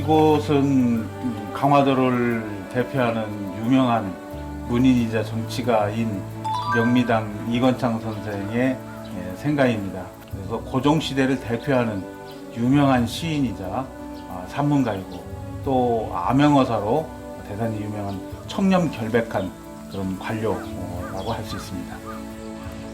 이곳은 강화도를 대표하는 유명한 문인이자 정치가인 명미당 이건창 선생의 생가입니다. 그래서 고종시대를 대표하는 유명한 시인이자 산문가이고 또 암행어사로 대단히 유명한 청렴결백한 그런 관료라고 할 수 있습니다.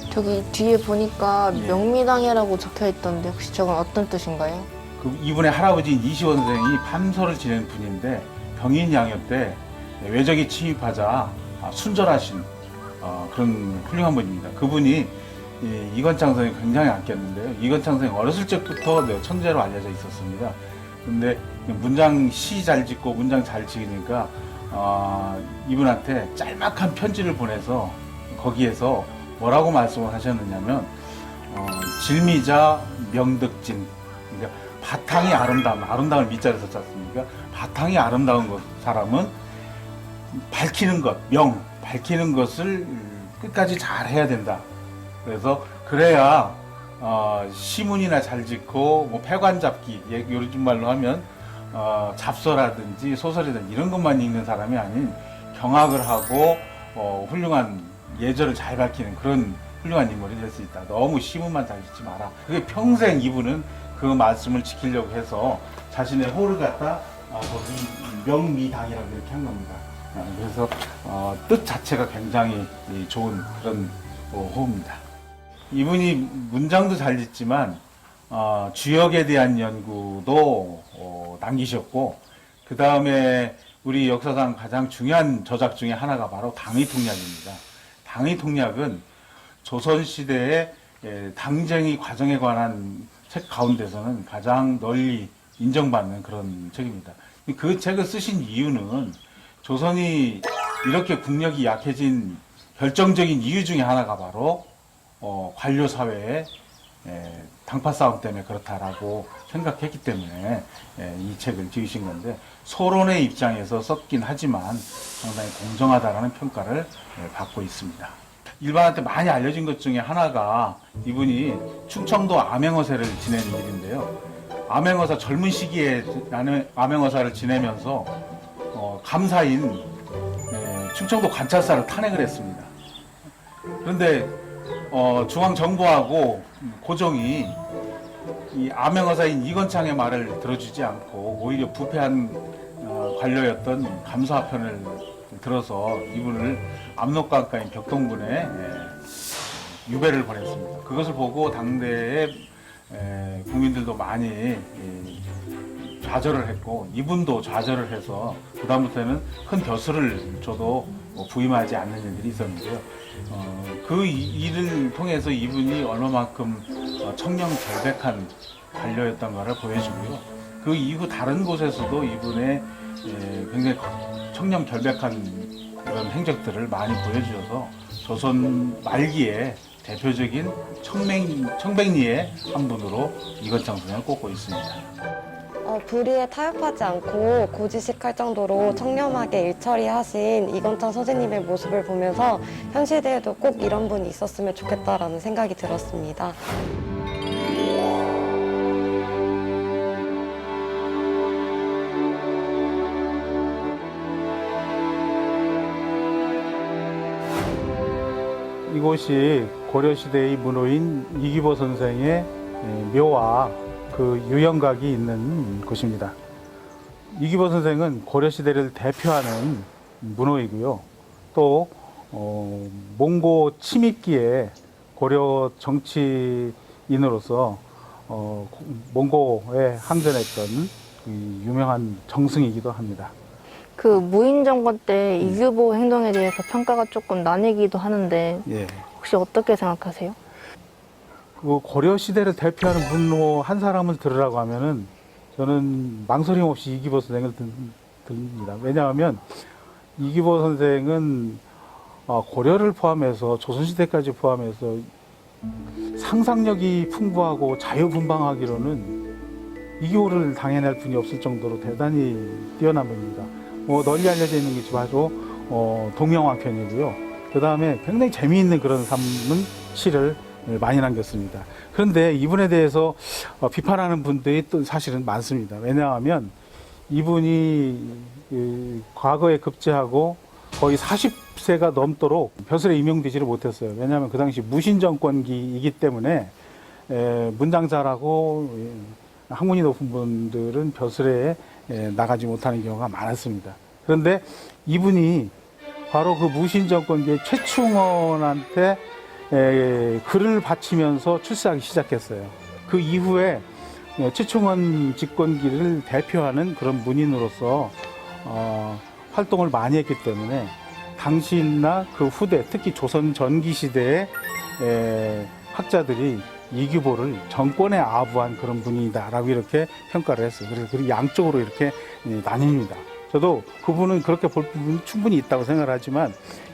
저기 뒤에 보니까 예. 명미당이라고 적혀 있던데 혹시 저건 어떤 뜻인가요? 이분의 할아버지인 이시원 선생이 판서를 지낸 분인데 병인 양요 때 외적이 침입하자 순절하신 그런 훌륭한 분입니다. 그분이 이건창 선생을 굉장히 아꼈는데요. 이건창 선생 어렸을 적부터 천재로 알려져 있었습니다. 근데 문장 시 잘 짓고 문장 잘 지으니까 이분한테 짤막한 편지를 보내서 거기에서 뭐라고 말씀을 하셨느냐면 질미자 명득진, 그러니까 바탕이 아름다움을 밑자리에 썼지 않습니까? 바탕이 아름다운 사람은 밝히는 것, 밝히는 것을 끝까지 잘 해야 된다. 그래서 그래야 시문이나 잘 짓고 뭐 패관 잡기, 요즘 말로 하면 잡서라든지 소설이든지 이런 것만 읽는 사람이 아닌 경악을 하고 훌륭한 예절을 잘 밝히는 그런 훌륭한 인물이 될 수 있다. 너무 시문만 잘 짓지 마라. 그게 평생 이분은 그 말씀을 지키려고 해서 자신의 호를 갖다 거기 명미당이라고 이렇게 한 겁니다. 그래서 뜻 자체가 굉장히 좋은 그런 호입니다. 이분이 문장도 잘 짓지만 주역에 대한 연구도 남기셨고, 그 다음에 우리 역사상 가장 중요한 저작 중에 하나가 바로 당의통략입니다. 당의통략은 조선시대의 당쟁의 과정에 관한 책 가운데서는 가장 널리 인정받는 그런 책입니다. 그 책을 쓰신 이유는 조선이 이렇게 국력이 약해진 결정적인 이유 중에 하나가 바로 관료 사회의 당파 싸움 때문에 그렇다라고 생각했기 때문에 이 책을 지으신 건데, 서론의 입장에서 썼긴 하지만 상당히 공정하다라는 평가를 받고 있습니다. 일반한테 많이 알려진 것 중에 하나가 이분이 충청도 암행어사를 지낸 일인데요. 암행어사 젊은 시기에 암행어사를 지내면서 감사인 충청도 관찰사를 탄핵을 했습니다. 그런데 중앙정부하고 고종이 이 암행어사인 이건창의 말을 들어주지 않고 오히려 부패한 관료였던 감사편을 들어서 이분을 압록강가인 벽동군에 유배를 보냈습니다. 그것을 보고 당대의 국민들도 많이 좌절을 했고, 이분도 좌절을 해서 그다음부터는 큰 벼슬을 줘도 부임하지 않는 일들이 있었는데요. 그 일을 통해서 이분이 얼마만큼 청렴결백한 관료였던가를 보여주고요. 그 이후 다른 곳에서도 이분의 굉장히 청렴결백한 그런 행적들을 많이 보여주셔서 조선 말기에 대표적인 청백리의 한 분으로 이건창 선생을 꼽고 있습니다. 불의에 타협하지 않고 고지식할 정도로 청렴하게 일처리하신 이건창 선생님의 모습을 보면서 현 시대에도 꼭 이런 분이 있었으면 좋겠다라는 생각이 들었습니다. 이곳이 고려시대의 문호인 이기보 선생의 묘와 그 유형각이 있는 곳입니다. 이기보 선생은 고려시대를 대표하는 문호이고요. 또 몽고 침입기에 고려 정치인으로서 몽고에 항전했던 유명한 정승이기도 합니다. 그 무인 정권 때 이규보 행동에 대해서 평가가 조금 나뉘기도 하는데 혹시 어떻게 생각하세요? 그 고려 시대를 대표하는 문호 한 사람을 들으라고 하면은 저는 망설임 없이 이기보 선생을 듭니다. 왜냐하면 이기보 선생은 고려를 포함해서 조선시대까지 포함해서 상상력이 풍부하고 자유분방하기로는 이기보를 당해낼 분이 없을 정도로 대단히 뛰어난 분입니다. 널리 알려져 있는 게 바로 동명왕편이고요. 그 다음에 굉장히 재미있는 그런 산문 시를 많이 남겼습니다. 그런데 이분에 대해서 비판하는 분들이 또 사실은 많습니다. 왜냐하면 이분이 과거에 급제하고 거의 40세가 넘도록 벼슬에 임용되지를 못했어요. 왜냐하면 그 당시 무신 정권기이기 때문에 문장자라고 학문이 높은 분들은 벼슬에 나가지 못하는 경우가 많았습니다. 그런데 이분이 바로 그 무신 정권기의 최충원한테 글을 바치면서 출세하기 시작했어요. 그 이후에 최충원 집권기를 대표하는 그런 문인으로서 활동을 많이 했기 때문에 당시나 그 후대, 특히 조선 전기 시대의 학자들이 이규보를 정권에 아부한 그런 분이다라고 이렇게 평가를 했어요. 그래서 양쪽으로 이렇게 나뉩니다. 저도 그분은 그렇게 볼 부분이 충분히 있다고 생각을 하지만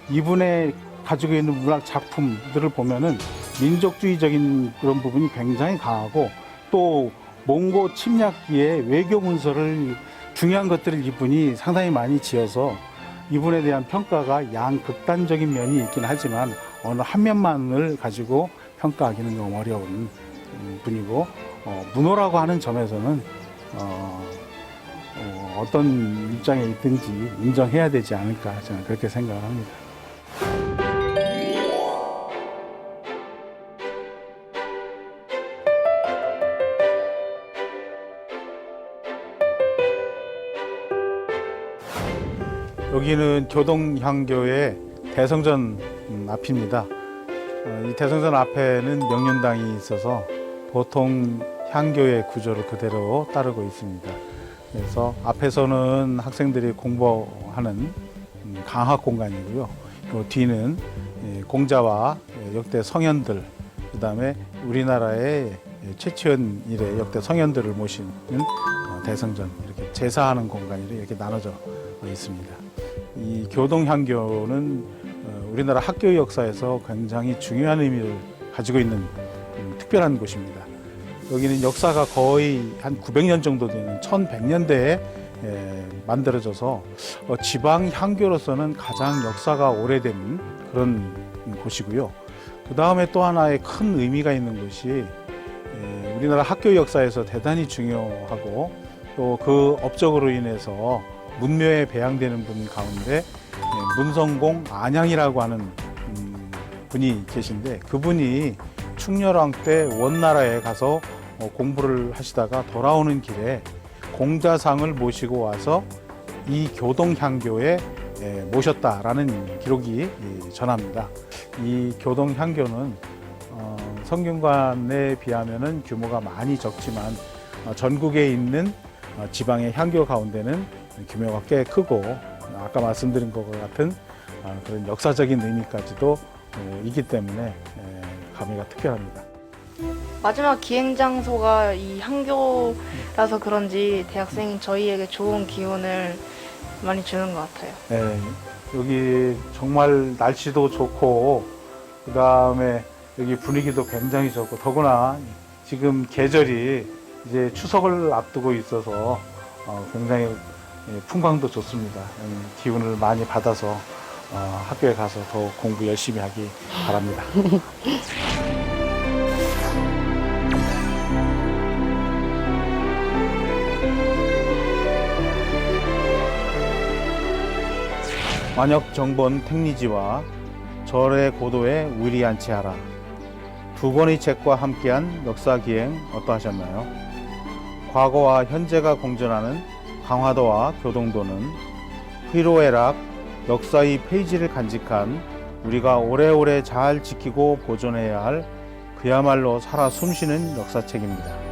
이분의 가지고 있는 문학 작품들을 보면은 민족주의적인 그런 부분이 굉장히 강하고 또 몽고 침략기에 외교 문서를 중요한 것들을 이분이 상당히 많이 지어서 이분에 대한 평가가 양극단적인 면이 있긴 하지만 어느 한 면만을 가지고 평가하기는 너무 어려운 분이고 문호라고 하는 점에서는 어떤 입장에 있든지 인정해야 되지 않을까 저는 그렇게 생각을 합니다. 여기는 교동향교의 대성전 앞입니다. 이 대성전 앞에는 명륜당이 있어서 보통 향교의 구조를 그대로 따르고 있습니다. 그래서 앞에서는 학생들이 공부하는 강학 공간이고요. 그 뒤는 공자와 역대 성현들, 그 다음에 우리나라의 최치원 이래 역대 성현들을 모시는 대성전, 이렇게 제사하는 공간이 이렇게 나눠져 있습니다. 이 교동향교는 우리나라 학교 역사에서 굉장히 중요한 의미를 가지고 있는 특별한 곳입니다. 여기는 역사가 거의 한 900년 정도 되는 1100년대에 만들어져서 지방 향교로서는 가장 역사가 오래된 그런 곳이고요. 그 다음에 또 하나의 큰 의미가 있는 곳이 우리나라 학교 역사에서 대단히 중요하고 또 그 업적으로 인해서 문묘에 배양되는 분 가운데 문성공 안양이라고 하는 분이 계신데 그분이 충렬왕 때 원나라에 가서 공부를 하시다가 돌아오는 길에 공자상을 모시고 와서 이 교동향교에 모셨다라는 기록이 전합니다. 이 교동향교는 성균관에 비하면 규모가 많이 적지만 전국에 있는 지방의 향교 가운데는 규모가 꽤 크고 아까 말씀드린 것과 같은 그런 역사적인 의미까지도 있기 때문에 가미가 특별합니다. 마지막 기행 장소가 이 향교라서 그런지 대학생인 저희에게 좋은 기운을 많이 주는 것 같아요. 네, 여기 정말 날씨도 좋고 그 다음에 여기 분위기도 굉장히 좋고 더구나 지금 계절이 이제 추석을 앞두고 있어서 굉장히 풍광도 좋습니다. 기운을 많이 받아서 학교에 가서 더 공부 열심히 하기 바랍니다. 만역정본 택리지와 절의 고도에 위리안치하라. 두 권의 책과 함께한 역사기행 어떠하셨나요? 과거와 현재가 공존하는 강화도와 교동도는 희로애락 역사의 페이지를 간직한 우리가 오래오래 잘 지키고 보존해야 할 그야말로 살아 숨쉬는 역사책입니다.